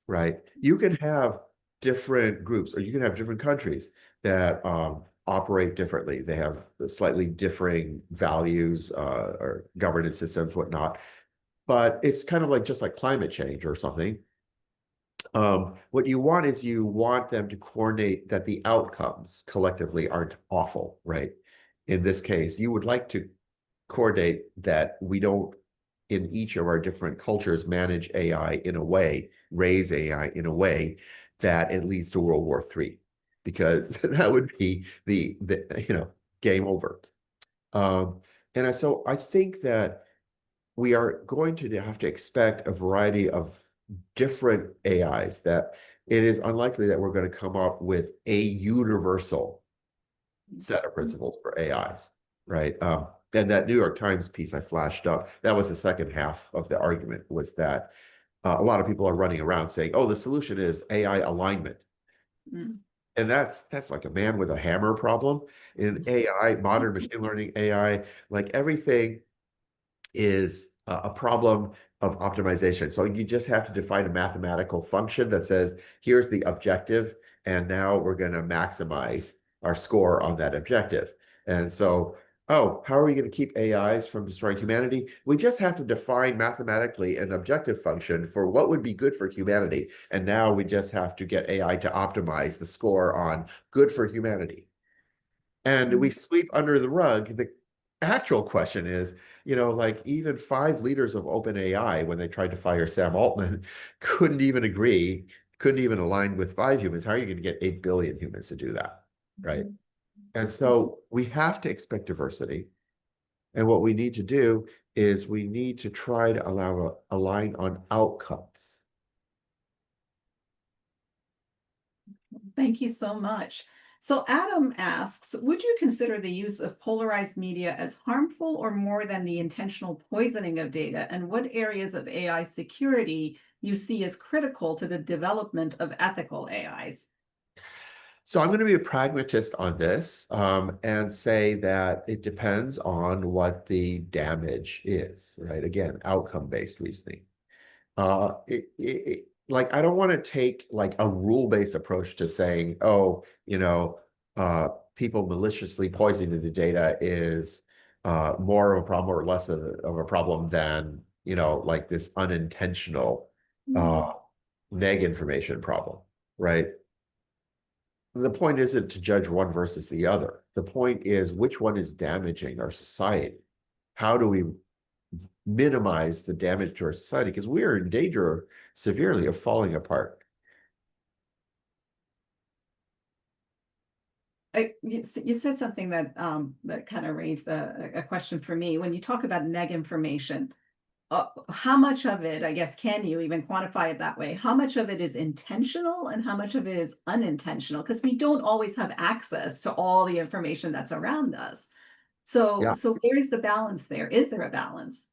right? You can have different groups, or you can have different countries that operate differently. They have slightly differing values or governance systems, whatnot. But it's kind of like just like climate change or something. What you want is you want them to coordinate that the outcomes collectively aren't awful, right? In this case, you would like to coordinate that we don't, in each of our different cultures, manage AI in a way, raise AI in a way that it leads to World War III, because that would be the game over. So I think that we are going to have to expect a variety of different AIs, that it is unlikely that we're going to come up with a universal set of principles for AIs, right? And that New York Times piece I flashed up, that was the second half of the argument, was that a lot of people are running around saying, oh, the solution is AI alignment. Mm. And that's like a man with a hammer problem. In AI, modern machine learning AI, like everything is a problem of optimization. So you just have to define a mathematical function that says, here's the objective, and now we're going to maximize our score on that objective. And so, oh, how are we going to keep AIs from destroying humanity? We just have to define mathematically an objective function for what would be good for humanity. And now we just have to get AI to optimize the score on good for humanity. And we sweep under the rug the actual question is, like even 5 leaders of OpenAI, when they tried to fire Sam Altman, couldn't even agree, couldn't even align with 5 humans. How are you going to get 8 billion humans to do that, right? And so we have to expect diversity. And what we need to do is we need to try to align on outcomes. Thank you so much. So Adam asks, would you consider the use of polarized media as harmful or more than the intentional poisoning of data? And what areas of AI security you see as critical to the development of ethical AIs? So I'm going to be a pragmatist on this and say that it depends on what the damage is, right? Again, outcome-based reasoning. Like, I don't want to take like a rule-based approach to saying, oh, people maliciously poisoning the data is more of a problem or less of a problem than, like this unintentional uh, neg information problem, right? The point isn't to judge one versus the other. The point is which one is damaging our society. How do we minimize the damage to our society? Because we are in danger severely of falling apart. You said something that that kind of raised a question for me. When you talk about neg information, how much of it, I guess, can you even quantify it that way? How much of it is intentional and how much of it is unintentional? Because we don't always have access to all the information that's around us. So, Yeah. so where's the balance there? Is there a balance?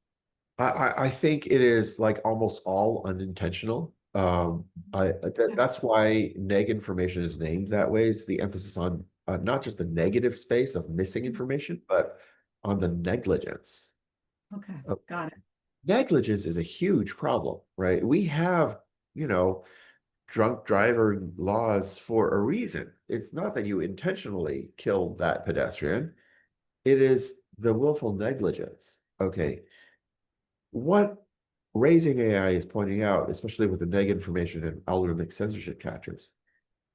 I think it is like almost all unintentional. That's why neg information is named that way. Is the emphasis on not just the negative space of missing information, but on the negligence. Okay, Uh, got it. Negligence is a huge problem, right? We have, drunk driver laws for a reason. It's not that you intentionally killed that pedestrian. It is the willful negligence. Okay. What raising AI is pointing out, especially with the neg information and algorithmic censorship catchers,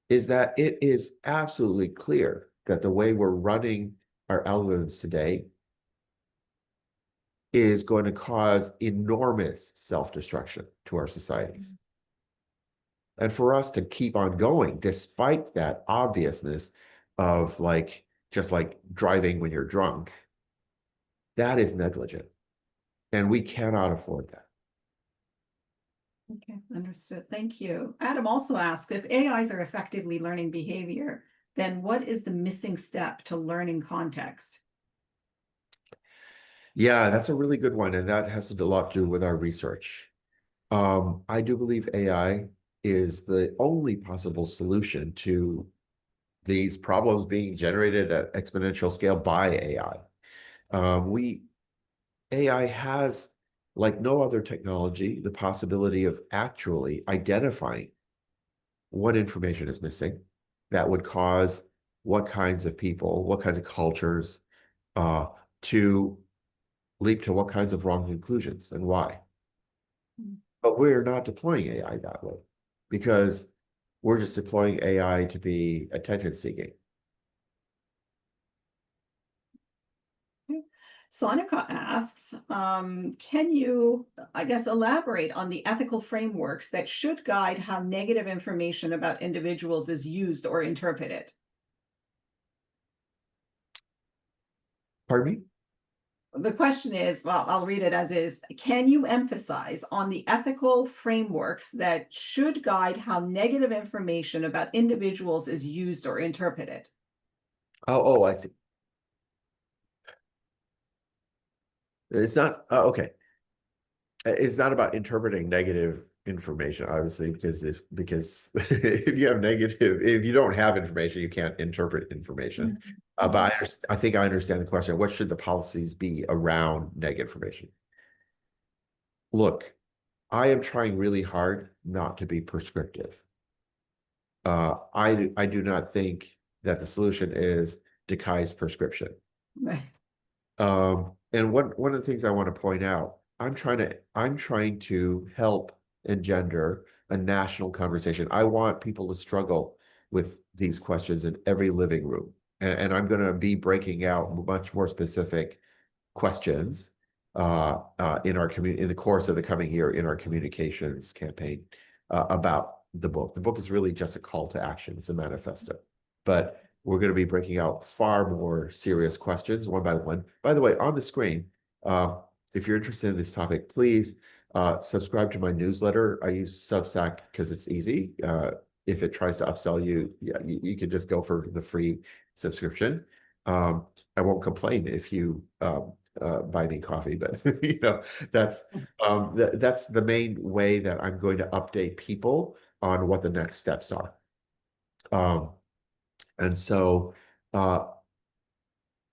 is that it is absolutely clear that the way we're running our algorithms today is going to cause enormous self-destruction to our societies. And for us to keep on going, despite that obviousness of like, just like driving when you're drunk, that is negligent. And we cannot afford that. Okay, understood. Thank you. Adam also asked, if AIs are effectively learning behavior, then what is the missing step to learning context? Yeah, that's a really good one. And that has a lot to do with our research. I do believe AI is the only possible solution to these problems being generated at exponential scale by AI. AI has, like no other technology, the possibility of actually identifying what information is missing that would cause what kinds of people, what kinds of cultures uh, to leap to what kinds of wrong conclusions and why. But we're not deploying AI that way because we're just deploying AI to be attention seeking. Sonika asks, can you, I guess, elaborate on the ethical frameworks that should guide how negative information about individuals is used or interpreted? Pardon me? The question is, well, I'll read it as is. Can you emphasize on the ethical frameworks that should guide how negative information about individuals is used or interpreted? Oh, I see. It's not, okay. It's not about interpreting negative information, obviously, because if you have negative, if you don't have information, you can't interpret information. But I think I understand the question. What should the policies be around neg information? Look, I am trying really hard not to be prescriptive. I do not think that the solution is DeKai's prescription. Right. And one of the things I want to point out, I'm trying to help engender a national conversation. I want people to struggle with these questions in every living room. And I'm going to be breaking out much more specific questions in our community in the course of the coming year in our communications campaign about the book. The book is really just a call to action. It's a manifesto. But we're going to be breaking out far more serious questions one by one. By the way, on the screen, if you're interested in this topic, please subscribe to my newsletter. I use Substack because it's easy. if it tries to upsell you, yeah, you could just go for the free subscription. I won't complain if you buy me coffee, but that's that's the main way that I'm going to update people on what the next steps are. And so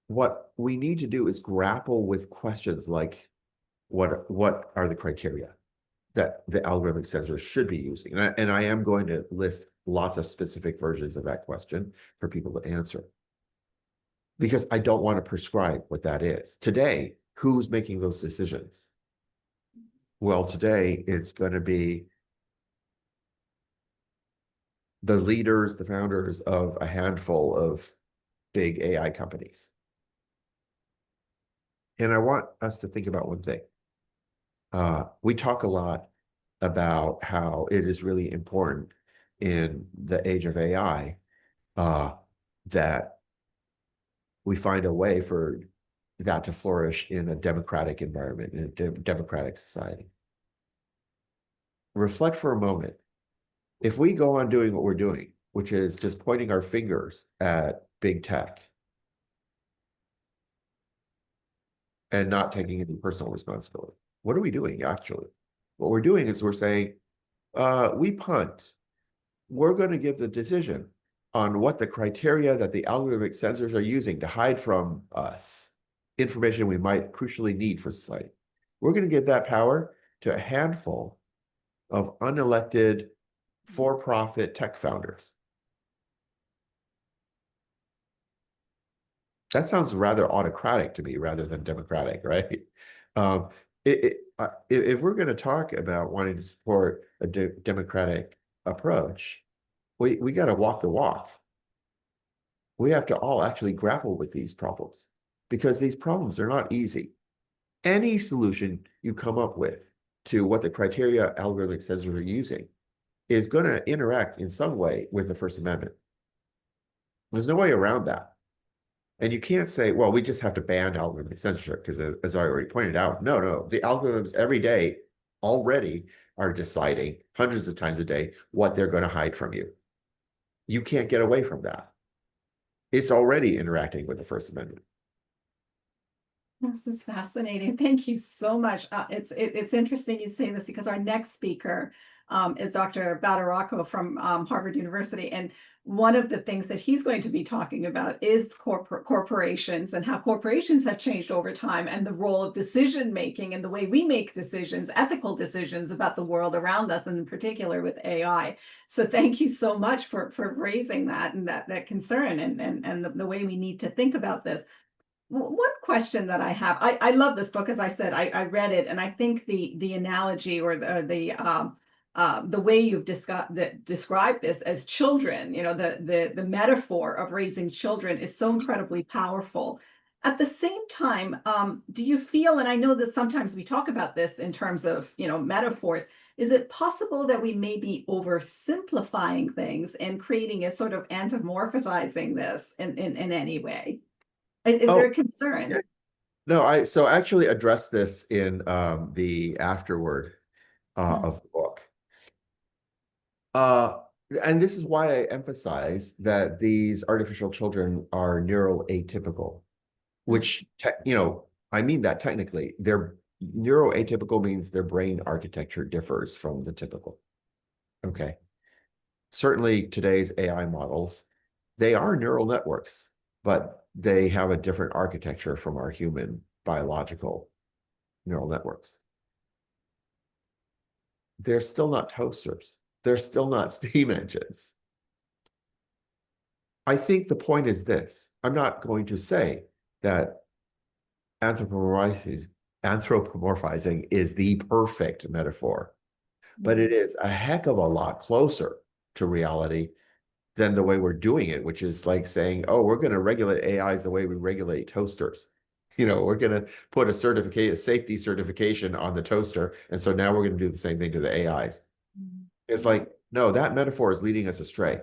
what we need to do is grapple with questions like what are the criteria that the algorithmic sensors should be using? And I am going to list lots of specific versions of that question for people to answer, because I don't want to prescribe what that is. Today, who's making those decisions? Well, today it's going to be the leaders, the founders of a handful of big AI companies. And I want us to think about one thing. We talk a lot about how it is really important in the age of AI that we find a way for that to flourish in a democratic environment, in a democratic society. Reflect for a moment. If we go on doing what we're doing, which is just pointing our fingers at big tech and not taking any personal responsibility, what are we doing actually? What we're doing is we're saying, we punt. We're going to give the decision on what the criteria that the algorithmic sensors are using to hide from us information we might crucially need for society. We're going to give that power to a handful of unelected for-profit tech founders. That sounds rather autocratic to me rather than democratic, right? If we're going to talk about wanting to support a democratic approach, we got to walk the walk. We have to all actually grapple with these problems, because these problems are not easy. Any solution you come up with to what the criteria algorithmic sensors are using is going to interact in some way with the First Amendment. There's no way around that. And you can't say, well, we just have to ban algorithmic censorship, because as I already pointed out, no, the algorithms every day already are deciding hundreds of times a day what they're going to hide from you. You can't get away from that. It's already interacting with the First Amendment. This is fascinating. Thank you so much. It's interesting you say this, because our next speaker is Dr. Badaracco from Harvard University. And one of the things that he's going to be talking about is corporations, and how corporations have changed over time, and the role of decision making and the way we make decisions, ethical decisions about the world around us, and in particular with AI. So thank you so much for raising that, and that concern, and the way we need to think about this. One question that I have, I love this book. As I said, I read it, and I think the analogy, or the way you've described this as children, the metaphor of raising children is so incredibly powerful. At the same time, do you feel, and I know that sometimes we talk about this in terms of, metaphors, is it possible that we may be oversimplifying things and creating a sort of anthropomorphizing this in any way? Is there a concern? Yeah. No, I actually addressed this in the afterword of the book. And this is why I emphasize that these artificial children are neuroatypical, which, I mean that technically. They're neuroatypical means their brain architecture differs from the typical. Okay. Certainly today's AI models, they are neural networks, but they have a different architecture from our human biological neural networks. They're still not toasters. They're still not steam engines. I think the point is this. I'm not going to say that anthropomorphizing is the perfect metaphor, but it is a heck of a lot closer to reality than the way we're doing it, which is like saying, oh, we're going to regulate AIs the way we regulate toasters. We're going to put a safety certification on the toaster. And so now we're going to do the same thing to the AIs. It's like, no, that metaphor is leading us astray,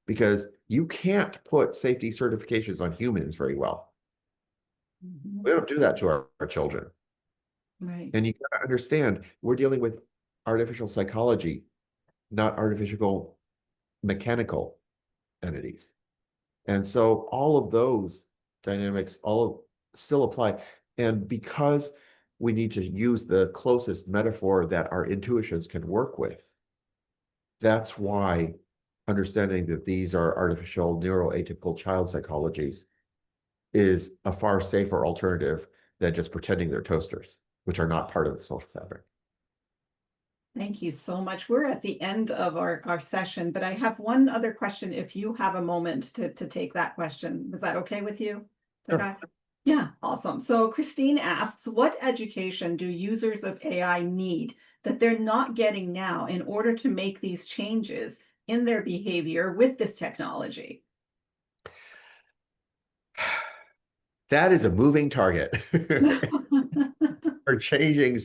because you can't put safety certifications on humans very well. We don't do that to our children. Right. And you got to understand, we're dealing with artificial psychology, not artificial mechanical entities. And so all of those dynamics all still apply. And because we need to use the closest metaphor that our intuitions can work with, that's why understanding that these are artificial neuroatypical child psychologies is a far safer alternative than just pretending they're toasters, which are not part of the social fabric. Thank you so much. We're at the end of our session, but I have one other question if you have a moment to take that question. Is that okay with you? Sure. Yeah, awesome. So Christine asks, what education do users of AI need that they're not getting now in order to make these changes in their behavior with this technology? That is a moving target. Are changing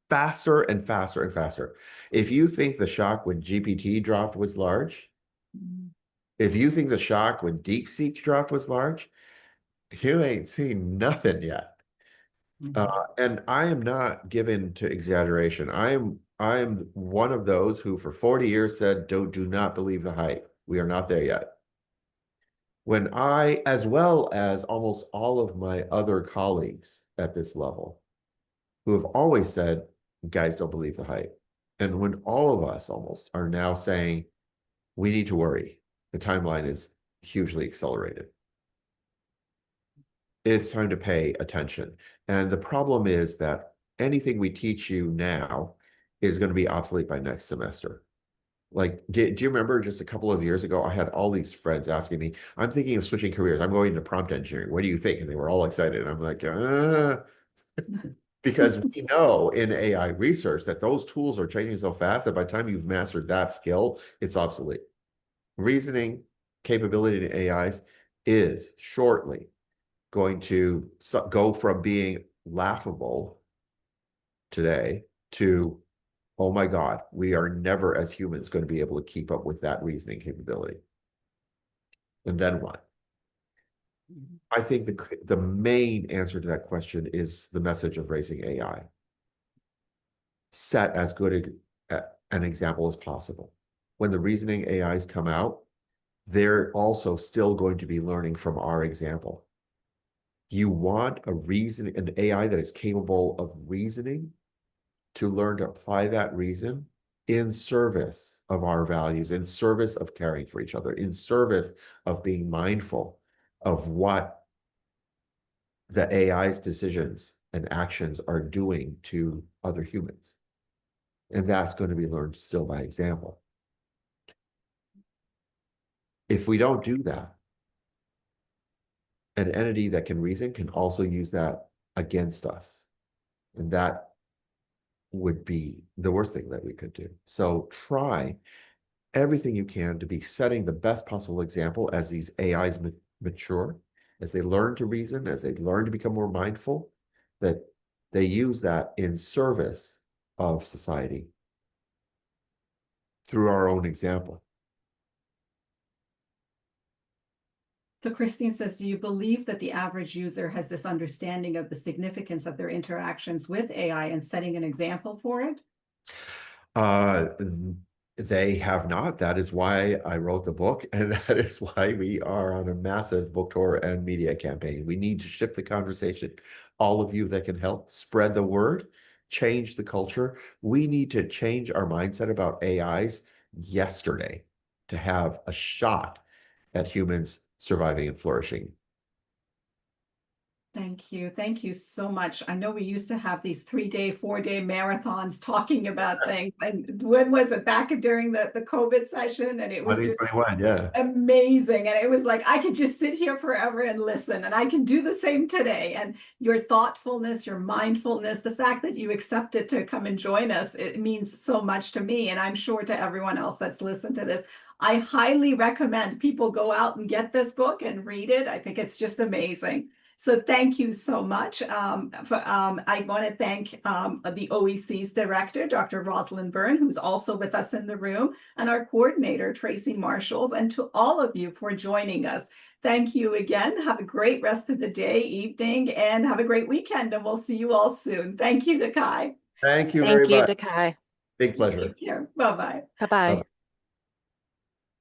faster and faster and faster. If you think the shock when GPT dropped was large, if you think the shock when DeepSeek dropped was large, you ain't seen nothing yet. And I am not given to exaggeration. I'm one of those who for 40 years said, do not believe the hype. We are not there yet. When I, as well as almost all of my other colleagues at this level, who have always said, guys, don't believe the hype. And when all of us almost are now saying, we need to worry, the timeline is hugely accelerated. It's time to pay attention. And the problem is that anything we teach you now is going to be obsolete by next semester. Like, do you remember just a couple of years ago, I had all these friends asking me, I'm thinking of switching careers. I'm going into prompt engineering. What do you think? And they were all excited. And I'm like, because we know in AI research that those tools are changing so fast that by the time you've mastered that skill, it's obsolete. Reasoning capability in AIs is shortly going to go from being laughable today to, oh my God, we are never as humans going to be able to keep up with that reasoning capability. And then what? I think the main answer to that question is the message of raising AI. Set as good an example as possible. When the reasoning AIs come out, they're also still going to be learning from our example. You want an AI that is capable of reasoning to learn to apply that reason in service of our values, in service of caring for each other, in service of being mindful of what the AI's decisions and actions are doing to other humans. And that's going to be learned still by example. If we don't do that, an entity that can reason can also use that against us. And that would be the worst thing that we could do. So try everything you can to be setting the best possible example as these AIs mature, as they learn to reason, as they learn to become more mindful, that they use that in service of society through our own example. So Christine says, do you believe that the average user has this understanding of the significance of their interactions with AI and setting an example for it? They have not. That is why I wrote the book, and that is why we are on a massive book tour and media campaign. We need to shift the conversation. All of you that can help spread the word, change the culture. We need to change our mindset about AIs yesterday to have a shot at humans surviving and flourishing. Thank you. Thank you so much. I know we used to have these 3-day, 4-day marathons talking about things. And when was it? Back during the COVID session? And it was just 2021, yeah. amazing. And it was like, I could just sit here forever and listen. And I can do the same today. And your thoughtfulness, your mindfulness, the fact that you accepted to come and join us, it means so much to me. And I'm sure to everyone else that's listened to this. I highly recommend people go out and get this book and read it. I think it's just amazing. So thank you so much. I want to thank the OEC's director, Dr. Rosalind Byrne, who's also with us in the room, and our coordinator, Tracy Marshalls, and to all of you for joining us. Thank you again. Have a great rest of the day, evening, and have a great weekend, and we'll see you all soon. Thank you, DeKai. Thank you very much. Thank you, DeKai. Big pleasure. Take care. Bye-bye. Bye-bye.